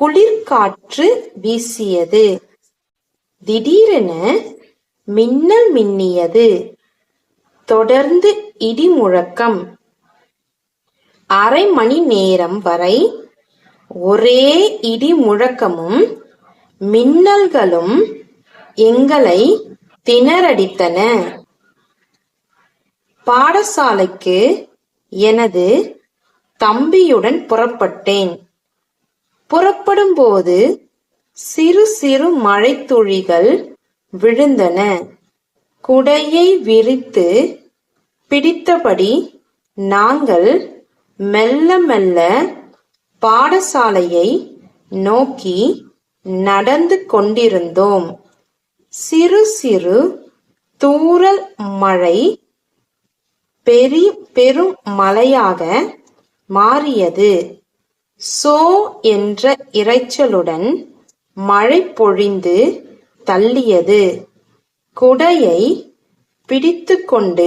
குளிர்காற்று வீசியது. திடீரென மின்னல் மின்னியது. தொடர்ந்து இடி முழக்கம். அரை மணி நேரம் வரை ஒரே இடி முழக்கமும் மின்னல்களும் எங்களை திணறடித்தன. பாடசாலைக்கு எனது தம்பியுடன் புறப்பட்டேன். புறப்படும்போது சிறு சிறு மழைத்துளிகள் விழுந்தன. குடையை விரித்து பிடித்தபடி நாங்கள் மெல்ல மெல்ல பாடசாலையை நோக்கி நடந்து கொண்டிருந்தோம். சிறு சிறு தூறல் மழை பெரும் மழையாக மாறியது. சோ என்ற இரைச்சலுடன் மழை பொழிந்து தள்ளியது. குடையை பிடித்துக்கொண்டு